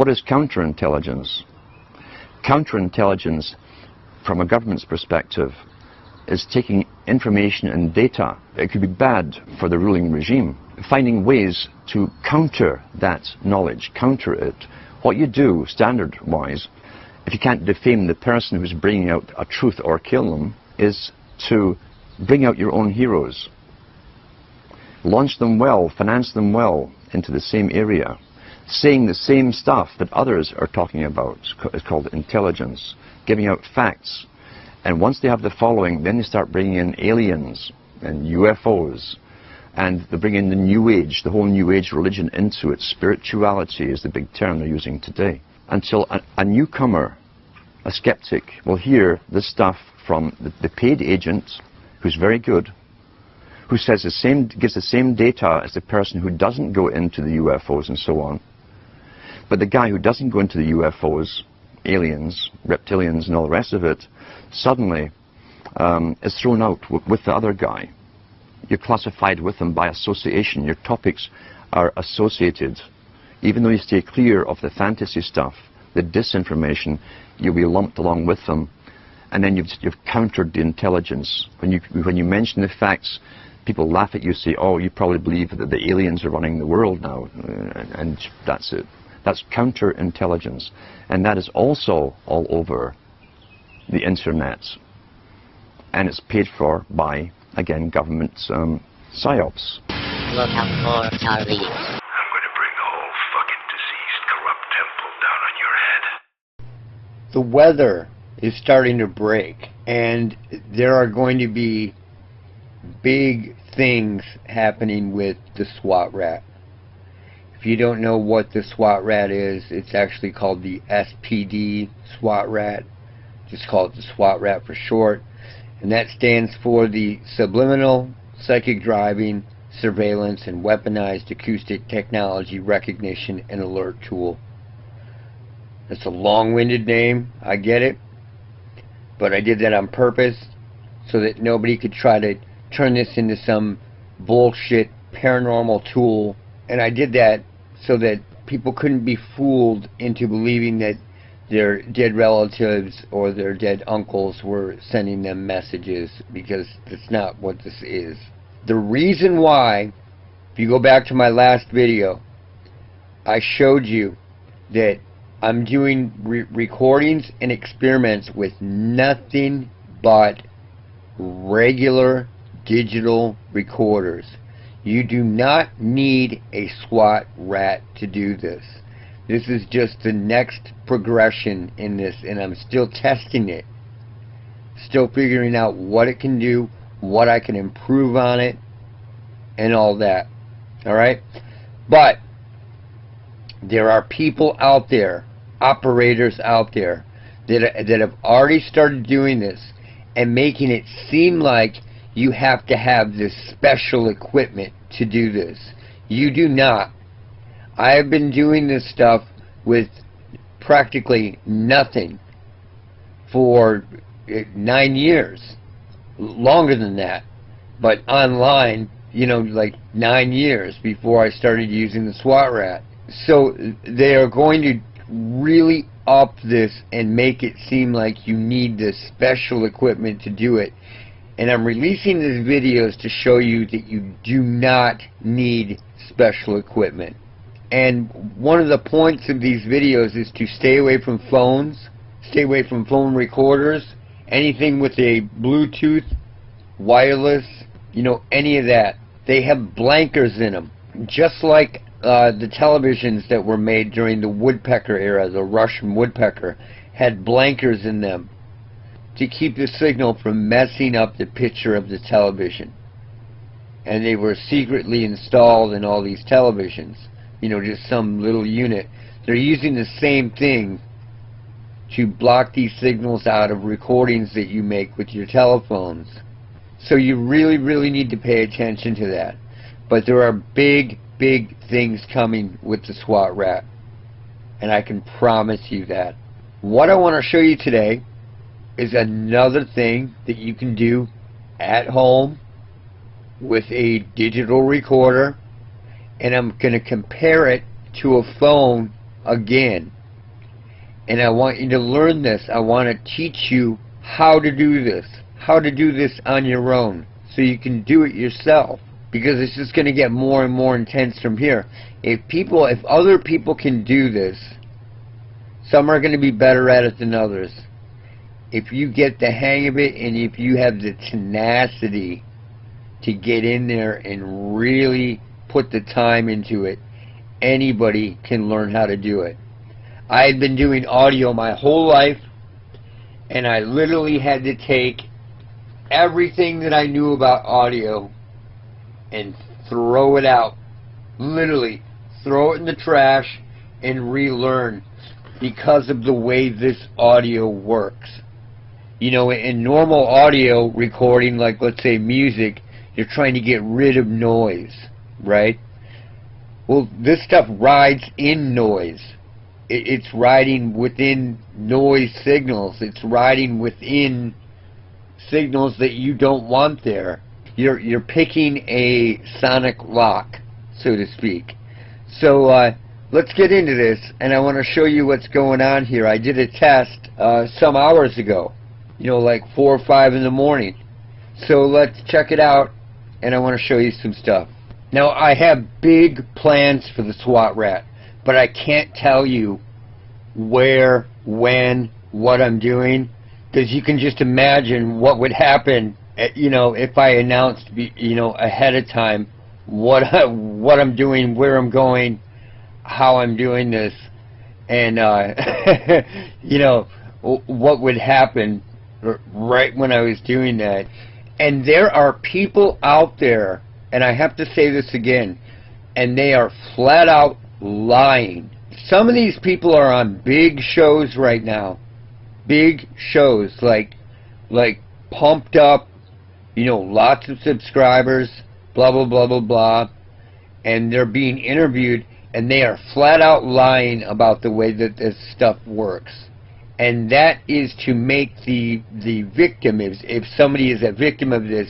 What is counterintelligence? Counterintelligence, from a government's perspective, is taking information and data. It could be bad for the ruling regime, finding ways to counter that knowledge, counter it. What you do, standard-wise, if you can't defame the person who's bringing out a truth or kill them, is to bring out your own heroes. Launch them well, finance them well into the same area, saying the same stuff that others are talking about. It's called intelligence, giving out facts. And once they have the following, then they start bringing in aliens and UFOs, and they bring in the New Age, the whole New Age religion into it. Spirituality is the big term they're using today. Until a newcomer, a skeptic, will hear this stuff from the paid agent, who's very good, who says gives the same data as the person who doesn't go into the UFOs and so on. But the guy who doesn't go into the UFOs, aliens, reptilians and all the rest of it, suddenly is thrown out with the other guy. You're classified with them by association. Your topics are associated. Even though you stay clear of the fantasy stuff, the disinformation, you'll be lumped along with them. And then you've countered the intelligence. When you mention the facts, people laugh at you, say, oh, you probably believe that the aliens are running the world now. And that's it. That's counterintelligence. And that is also all over the internet. And it's paid for by, again, government psyops. Look out for Charlie. I'm going to bring the whole fucking diseased, corrupt temple down on your head. The weather is starting to break, and there are going to be big things happening with the SWAT rat. If you don't know what the SWAT rat is, it's actually called the SPD SWAT rat. Just call it the SWAT rat for short. And that stands for the Subliminal Psychic Driving, Surveillance, and Weaponized Acoustic Technology Recognition and Alert Tool. It's a long-winded name, I get it. But I did that on purpose so that nobody could try to turn this into some bullshit paranormal tool. And I did that so that people couldn't be fooled into believing that their dead relatives or their dead uncles were sending them messages, because that's not what this is. The reason why, if you go back to my last video, I showed you that I'm doing recordings and experiments with nothing but regular digital recorders. You do not need a SWAT rat to do this. This is just the next progression in this, and I'm still testing it. Still figuring out what it can do, what I can improve on it, and all that. Alright? But there are people out there, operators out there, that have already started doing this and making it seem like you have to have this special equipment to do this. You do not. I have been doing this stuff with practically nothing for 9 years. Longer than that. But online, you know, like 9 years before I started using the SWAT rat. So they are going to really up this and make it seem like you need this special equipment to do it. And I'm releasing these videos to show you that you do not need special equipment. And one of the points of these videos is to stay away from phones, stay away from phone recorders, anything with a Bluetooth, wireless, you know, any of that. They have blankers in them, just like the televisions that were made during the woodpecker era. The Russian woodpecker had blankers in them to keep the signal from messing up the picture of the television. And they were secretly installed in all these televisions. You know, just some little unit. They're using the same thing to block these signals out of recordings that you make with your telephones. So you really, really need to pay attention to that. But there are big, big things coming with the SWAT rat. And I can promise you that. What I want to show you today is another thing that you can do at home with a digital recorder. And I'm going to compare it to a phone again. And I want you to learn this. I want to teach you how to do this. How to do this on your own. So you can do it yourself. Because it's just going to get more and more intense from here. If other people can do this, some are going to be better at it than others. If you get the hang of it, and if you have the tenacity to get in there and really put the time into it, anybody can learn how to do it. I had been doing audio my whole life, and I literally had to take everything that I knew about audio and throw it out. Literally, throw it in the trash and relearn, because of the way this audio works. You know, in normal audio recording, like let's say music, you're trying to get rid of noise, right? Well, this stuff rides in noise. It's riding within noise signals. It's riding within signals that you don't want there. You're picking a sonic lock, so to speak. So let's get into this, and I want to show you what's going on here. I did a test some hours ago, you know, like 4 or 5 in the morning. So let's check it out, and I want to show you some stuff. Now, I have big plans for the SWAT rat, but I can't tell you where, when, what I'm doing, because you can just imagine what would happen, you know, if I announced, you know, ahead of time what I'm doing, where I'm going, how I'm doing this, and you know, what would happen right when I was doing that. And there are people out there, and I have to say this again, and they are flat out lying. Some of these people are on big shows right now. Big shows, like pumped up, you know, lots of subscribers, blah, blah, blah, blah, blah. And they're being interviewed, and they are flat out lying about the way that this stuff works. And that is to make the victim, if somebody is a victim of this,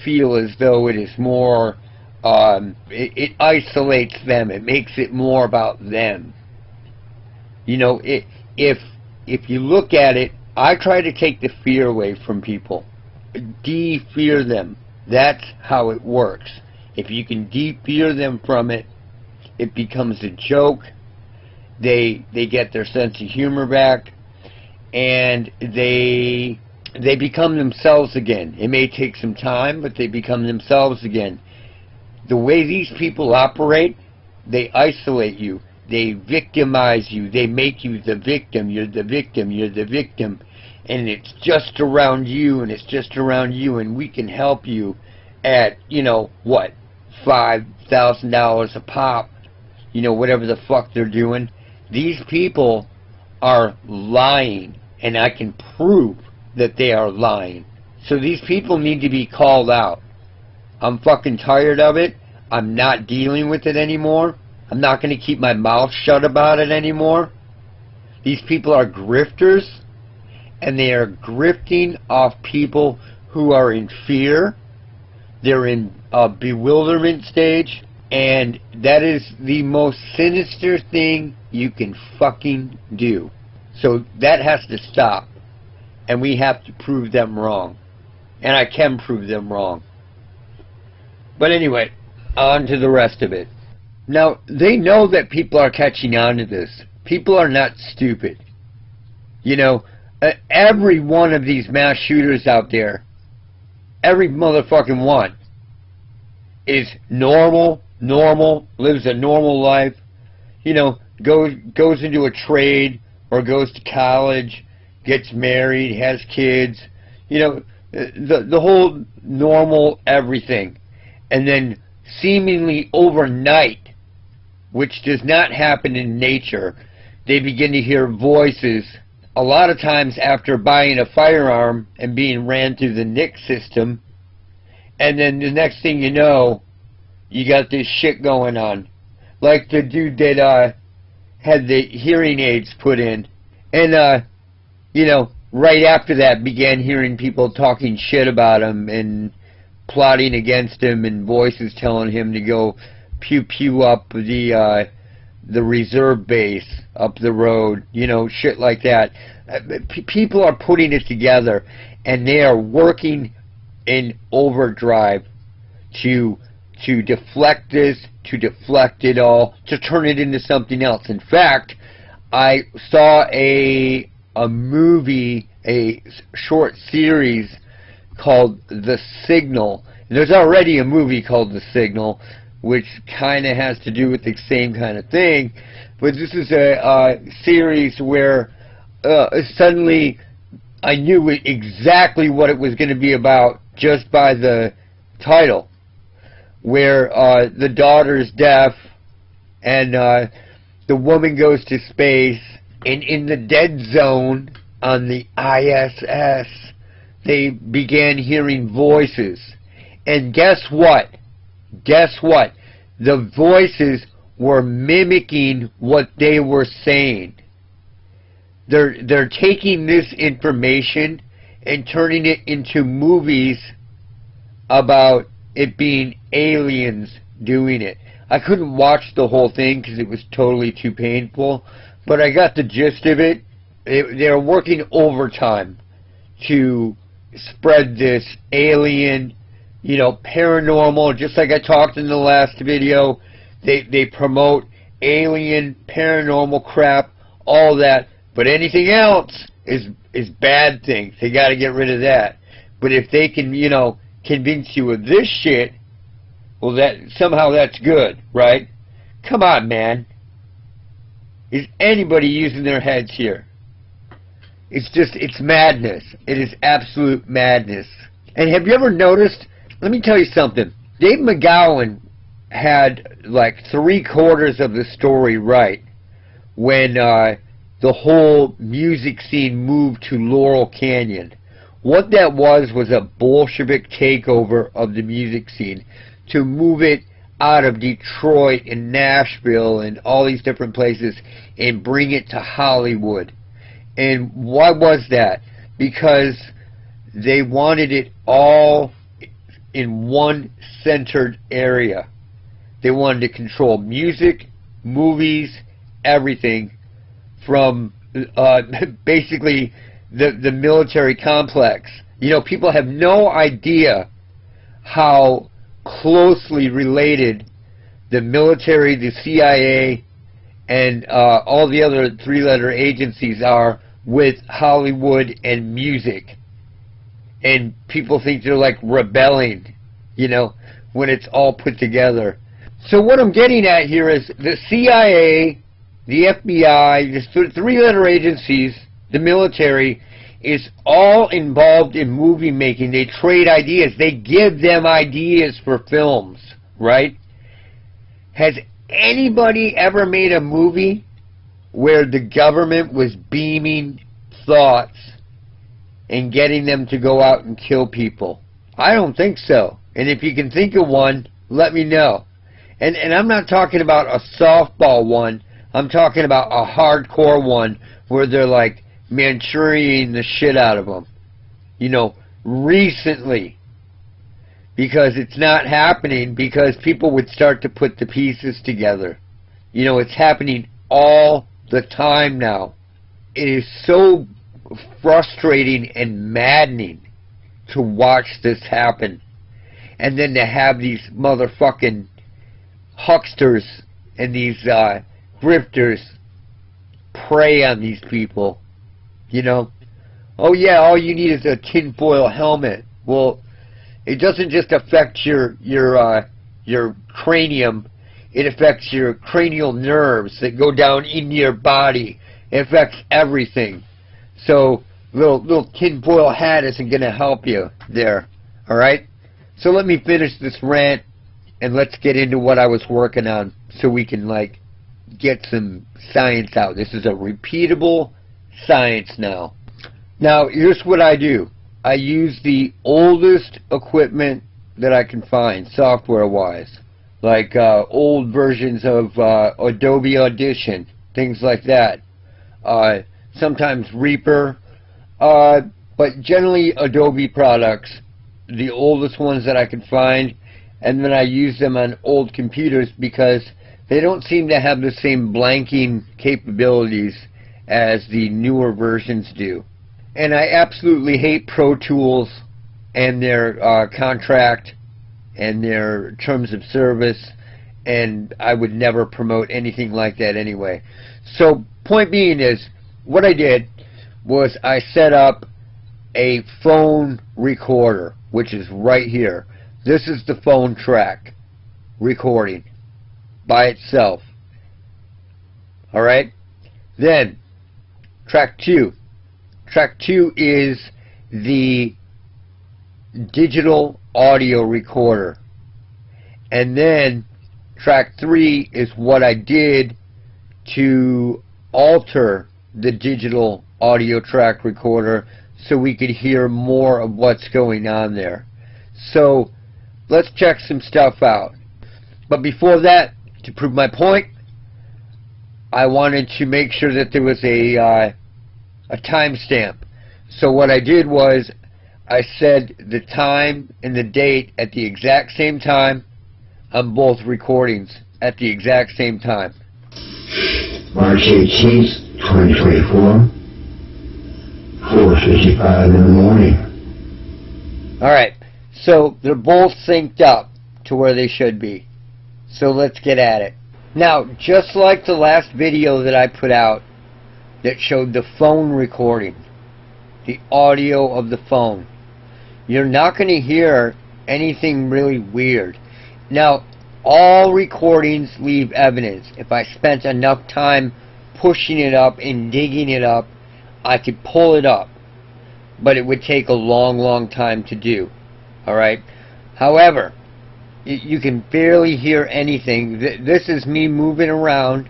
feel as though it is more, it isolates them. It makes it more about them. You know, if you look at it, I try to take the fear away from people. De-fear them. That's how it works. If you can de-fear them from it, it becomes a joke. They get their sense of humor back, and they become themselves again. It may take some time, but they become themselves again. The way these people operate, they isolate you. They victimize you. They make you the victim. You're the victim. You're the victim. And it's just around you, and it's just around you, and we can help you at, you know, what, $5,000 a pop, you know, whatever the fuck they're doing. These people are lying, and I can prove that they are lying. So these people need to be called out. I'm fucking tired of it. I'm not dealing with it anymore. I'm not going to keep my mouth shut about it anymore. These people are grifters, and they are grifting off people who are in fear. They're in a bewilderment stage, and that is the most sinister thing you can fucking do. So that has to stop, and we have to prove them wrong. And I can prove them wrong. But anyway, on to the rest of it. Now, they know that people are catching on to this. People are not stupid. You know, every one of these mass shooters out there, every motherfucking one, is normal, lives a normal life, you know, goes into a trade, or goes to college, gets married, has kids, you know, the whole normal everything. And then seemingly overnight, which does not happen in nature, they begin to hear voices, a lot of times after buying a firearm and being ran through the NIC system, and then the next thing you know, you got this shit going on. Like the dude that had the hearing aids put in, and you know, right after that began hearing people talking shit about him and plotting against him, and voices telling him to go pew pew up the the reserve base up the road, you know, shit like that. People are putting it together, and they are working in overdrive to deflect this, to deflect it all, to turn it into something else. In fact, I saw a movie, a short series called The Signal. There's already a movie called The Signal, which kind of has to do with the same kind of thing, but this is a series where suddenly I knew exactly what it was going to be about just by the title, where the daughter's deaf and the woman goes to space, and in the dead zone on the ISS they began hearing voices, and guess what? Guess what? The voices were mimicking what they were saying. They're taking this information and turning it into movies about it being aliens doing it. I couldn't watch the whole thing because it was totally too painful, but I got the gist of it. They're working overtime to spread this alien, you know, paranormal, just like I talked in the last video. They promote alien, paranormal crap, all that, but anything else is bad things. They got to get rid of that. But if they can, you know, convince you of this shit, well, that somehow that's good, right? Come on, man. Is anybody using their heads here? It's madness. It is absolute madness. And have you ever noticed, let me tell you something, Dave McGowan had like 3/4 of the story right when the whole music scene moved to Laurel Canyon. What that was a Bolshevik takeover of the music scene to move it out of Detroit and Nashville and all these different places and bring it to Hollywood. And why was that? Because they wanted it all in one centered area. They wanted to control music, movies, everything from basically the military complex. You know, people have no idea how closely related the military, the CIA, and all the other 3-letter agencies are with Hollywood and music. And people think they're like rebelling, you know, when it's all put together. So what I'm getting at here is the CIA, the FBI, the 3-letter agencies, the military, is all involved in movie making. They trade ideas. They give them ideas for films, right? Has anybody ever made a movie where the government was beaming thoughts and getting them to go out and kill people? I don't think so. And if you can think of one, let me know. And I'm not talking about a softball one. I'm talking about a hardcore one where they're like Manchurian the shit out of them. You know, recently. Because it's not happening, because people would start to put the pieces together. You know, it's happening all the time now. It is so frustrating and maddening to watch this happen. And then to have these motherfucking hucksters and these grifters prey on these people. You know, oh yeah, all you need is a tinfoil helmet. Well, it doesn't just affect your cranium. It affects your cranial nerves that go down into your body. It affects everything. So little tinfoil hat isn't going to help you there. All right. So let me finish this rant and let's get into what I was working on, so we can like get some science out. This is a repeatable science now. Now here's what I do. I use the oldest equipment that I can find, software-wise, like old versions of Adobe Audition, things like that. Sometimes Reaper, but generally Adobe products, the oldest ones that I can find, and then I use them on old computers because They don't seem to have the same blanking capabilities as the newer versions do. And I absolutely hate Pro Tools and their contract and their terms of service, and I would never promote anything like that anyway. So point being is, what I did was I set up a phone recorder, which is right here. This is the phone track recording by itself. Alright? Then track 2. Track 2 is the digital audio recorder. And then track 3 is what I did to alter the digital audio track recorder so we could hear more of what's going on there. So let's check some stuff out. But before that, to prove my point, I wanted to make sure that there was a timestamp. So what I did was I said the time and the date at the exact same time on both recordings at the exact same time. March 18th, 2024, 4:55 in the morning. Alright, so they're both synced up to where they should be. So let's get at it. Now, just like the last video that I put out that showed the phone recording, the audio of the phone, you're not going to hear anything really weird. Now, all recordings leave evidence. If I spent enough time pushing it up and digging it up, I could pull it up. But it would take a long time to do. Alright? However, you can barely hear anything. This is me moving around.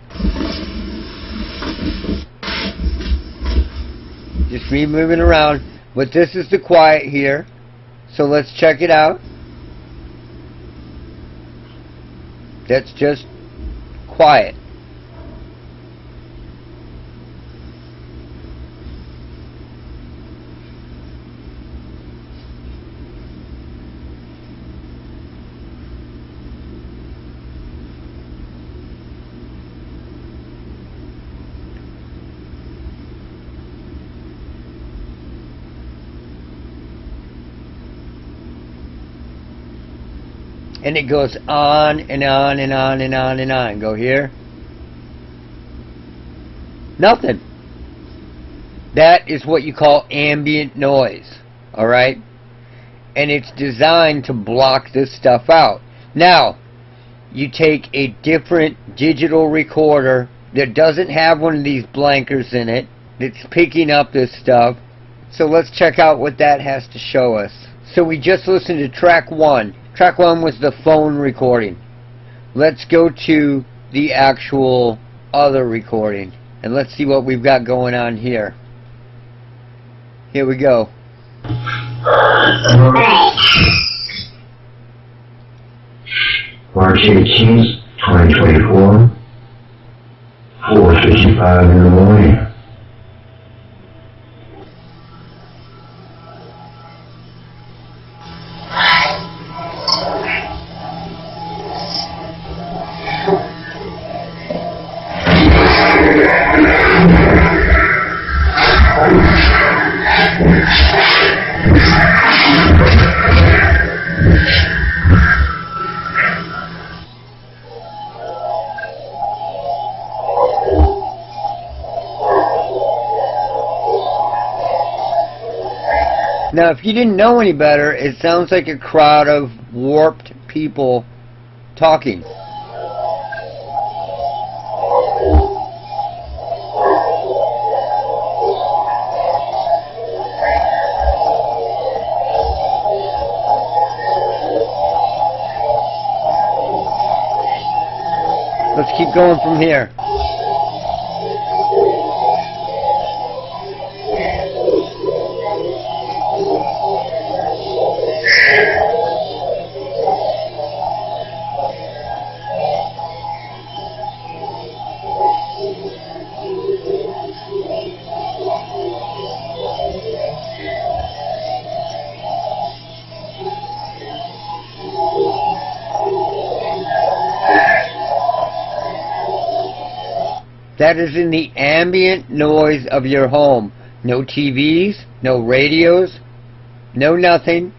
Just me moving around. But this is the quiet here. So let's check it out. That's just quiet. And it goes on and on and on and on and on. Go here. Nothing. That is what you call ambient noise. Alright? And it's designed to block this stuff out. Now, you take a different digital recorder that doesn't have one of these blankers in it, that's picking up this stuff. So let's check out what that has to show us. So we just listened to track 1. Track 1 was the phone recording. Let's go to the actual other recording and let's see what we've got going on here. Here we go. March 18th, 2024, 4:55 in the morning. Now, if you didn't know any better, it sounds like a crowd of warped people talking. Let's keep going from here. That is in the ambient noise of your home. No TVs, no radios, no nothing.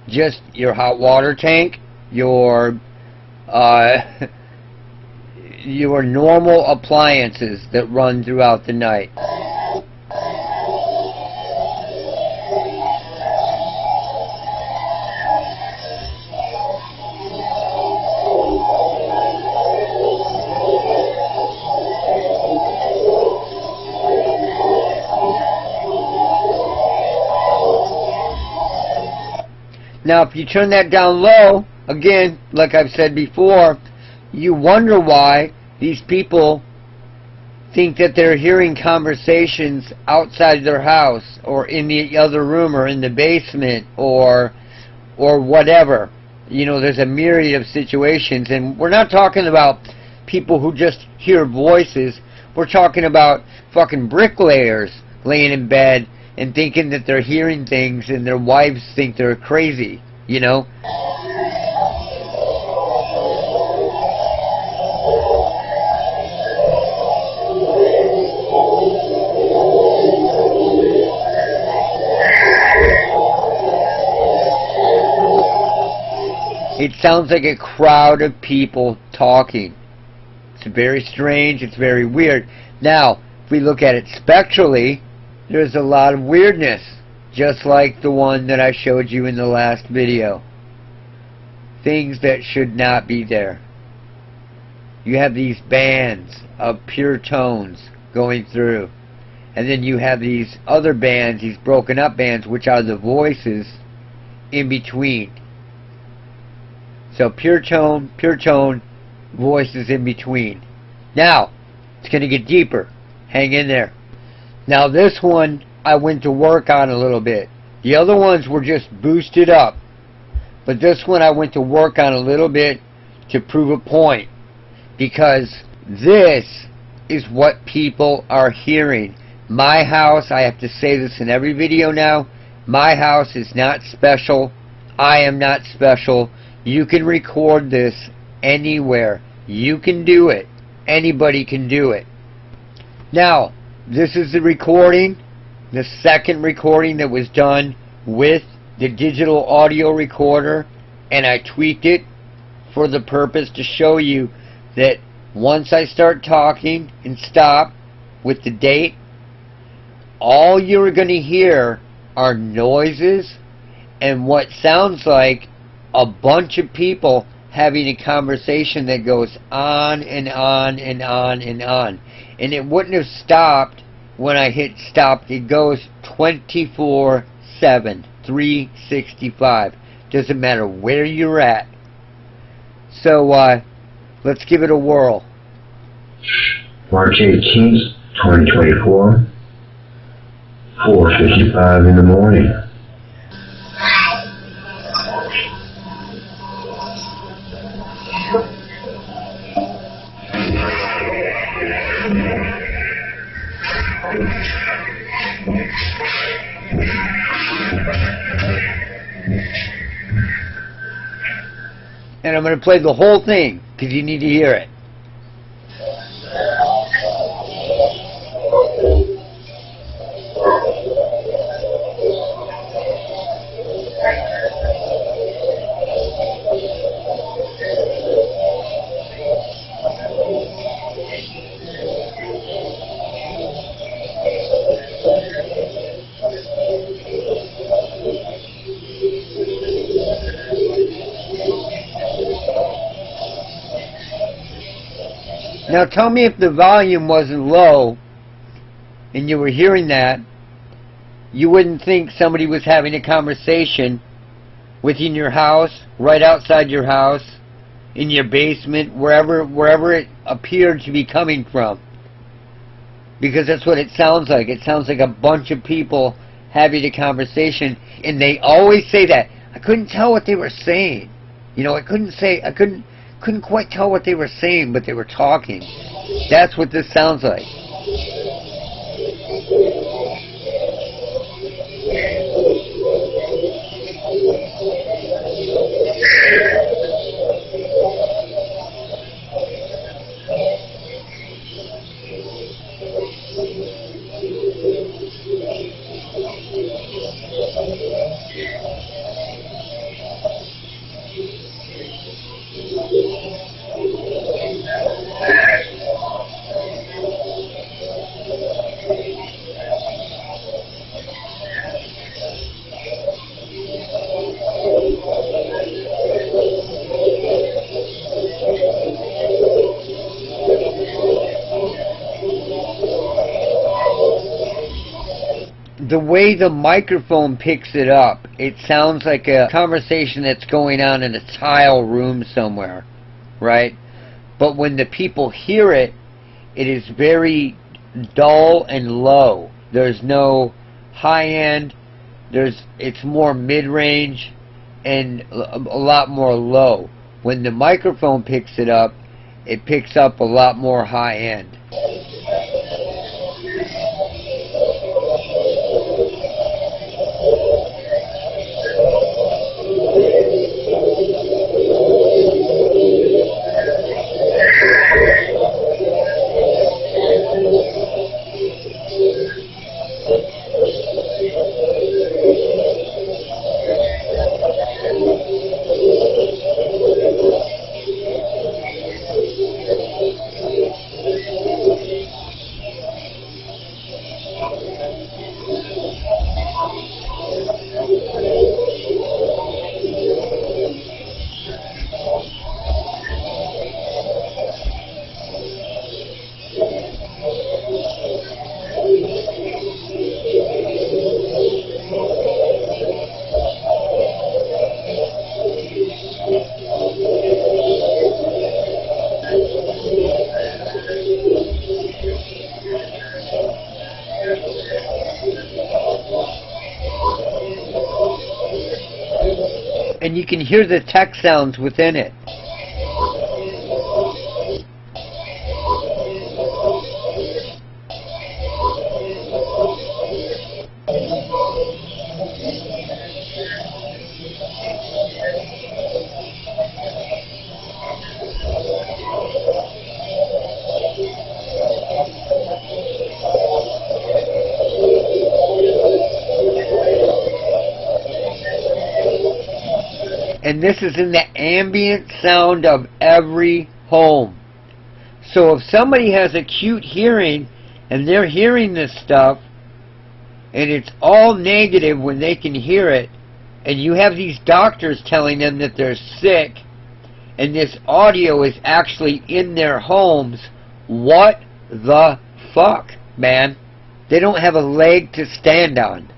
Just your hot water tank, your your normal appliances that run throughout the night. Now, if you turn that down low, again, like I've said before, you wonder why these people think that they're hearing conversations outside their house or in the other room or in the basement or whatever. You know, there's a myriad of situations, and we're not talking about people who just hear voices. We're talking about fucking bricklayers laying in bed and thinking that they're hearing things, and their wives think they're crazy, you know? It sounds like a crowd of people talking. It's very strange, it's very weird. Now, if we look at it spectrally, there's a lot of weirdness, just like the one that I showed you in the last video. Things that should not be there. You have these bands of pure tones going through, and then you have these other bands, these broken up bands, which are the voices in between. So pure tone, voices in between. Now, it's going to get deeper. Hang in there. Now this one I went to work on a little bit. The other ones were just boosted up. But this one I went to work on a little bit to prove a point. Because this is what people are hearing. My house, I have to say this in every video now, my house is not special. I am not special. You can record this anywhere. You can do it. Anybody can do it. Now, this is the recording, the second recording that was done with the digital audio recorder, and I tweaked it for the purpose to show you that once I start talking and stop with the date, all you're going to hear are noises and what sounds like a bunch of people having a conversation that goes on and on and on and on. And it wouldn't have stopped when I hit stop. It goes 24/7, 365. Doesn't matter where you're at. So, let's give it a whirl. March 18th, 2024, 4:55 in the morning. And I'm going to play the whole thing because you need to hear it. Now tell me if the volume wasn't low and you were hearing that, you wouldn't think somebody was having a conversation within your house, right outside your house, in your basement, wherever it appeared to be coming from. Because that's what it sounds like. It sounds like a bunch of people having a conversation, and they always say that. I couldn't tell what they were saying. You know, I couldn't quite tell what they were saying, but they were talking. That's what this sounds like. the way the microphone picks it up, it sounds like a conversation that's going on in a tile room somewhere, right? But when the people hear it, it is very dull and low. There's no high end. It's more mid-range and a lot more low. When the microphone picks it up a lot more high end. And you can hear the tech sounds within it. And this is in the ambient sound of every home. So if somebody has acute hearing and they're hearing this stuff and it's all negative when they can hear it, and you have these doctors telling them that they're sick and this audio is actually in their homes, what the fuck, man? They don't have a leg to stand on.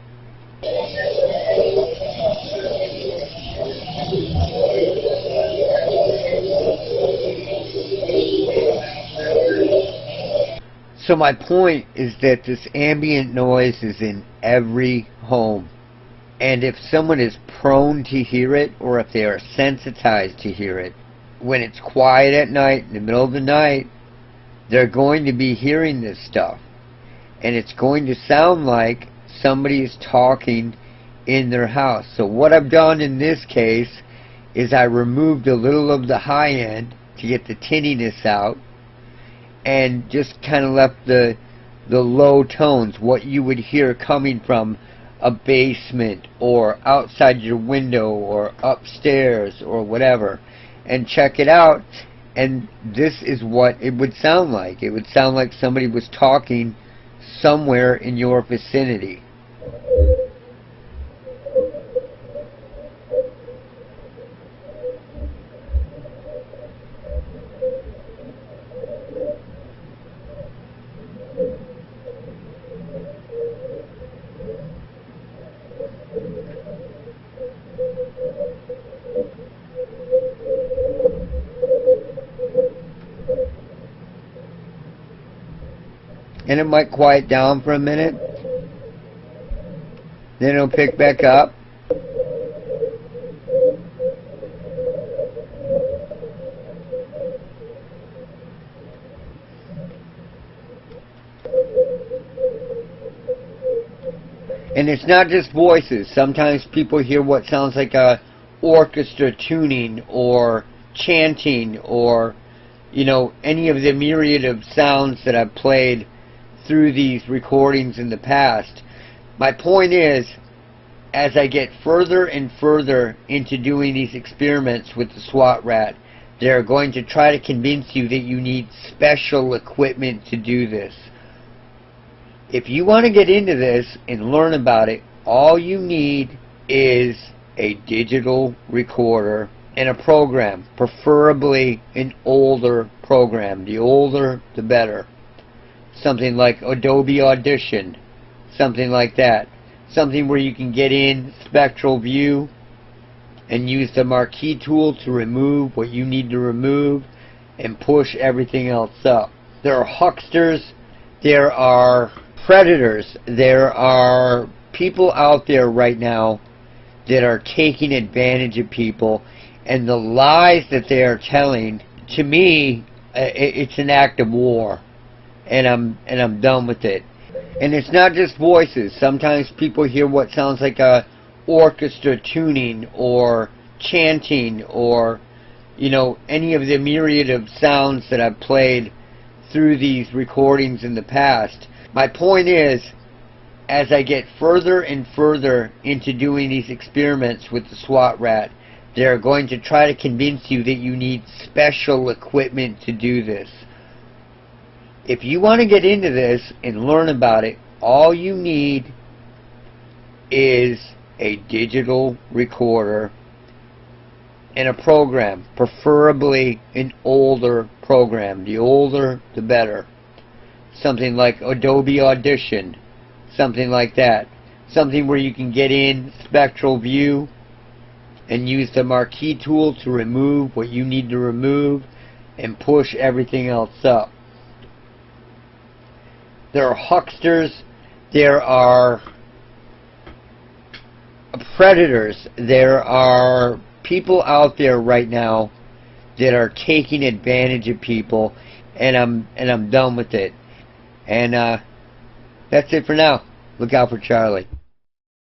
So my point is that this ambient noise is in every home. And if someone is prone to hear it, or if they are sensitized to hear it, when it's quiet at night, in the middle of the night, they're going to be hearing this stuff. And it's going to sound like somebody is talking in their house. So what I've done in this case is I removed a little of the high end to get the tinniness out, and just kind of left the low tones, what you would hear coming from a basement or outside your window or upstairs or whatever, and check it out. And this is what it would sound like. It would sound like somebody was talking somewhere in your vicinity. And it might quiet down for a minute, then it'll pick back up. And it's not just voices. Sometimes people hear what sounds like a orchestra tuning or chanting, or any of the myriad of sounds that I've played through these recordings in the past. My point is, as I get further and further into doing these experiments with the SWAT rat, they're going to try to convince you that you need special equipment to do this. If you want to get into this and learn about it, all you need is a digital recorder and a program, preferably an older program. The older, the better. Something like Adobe Audition, something like that. something where you can get in spectral view and use the marquee tool to remove what you need to remove and push everything else up. There are hucksters, there are predators, there are people out there right now that are taking advantage of people, and the lies that they are telling, to me, it's an act of war, and I'm done with it. And it's not just voices. Sometimes people hear what sounds like a orchestra tuning or chanting or, you know, any of the myriad of sounds that I've played through these recordings in the past. My point is, as I get further and further into doing these experiments with the SWAT rat, they're going to try to convince you that you need special equipment to do this. If you want to get into this and learn about it, all you need is a digital recorder and a program, preferably an older program. The older, the better. Something like Adobe Audition, something like that. Something where you can get in spectral view and use the marquee tool to remove what you need to remove and push everything else up. There are hucksters, there are predators, there are people out there right now that are taking advantage of people, and I'm done with it. And that's it for now. Look out for Charlie.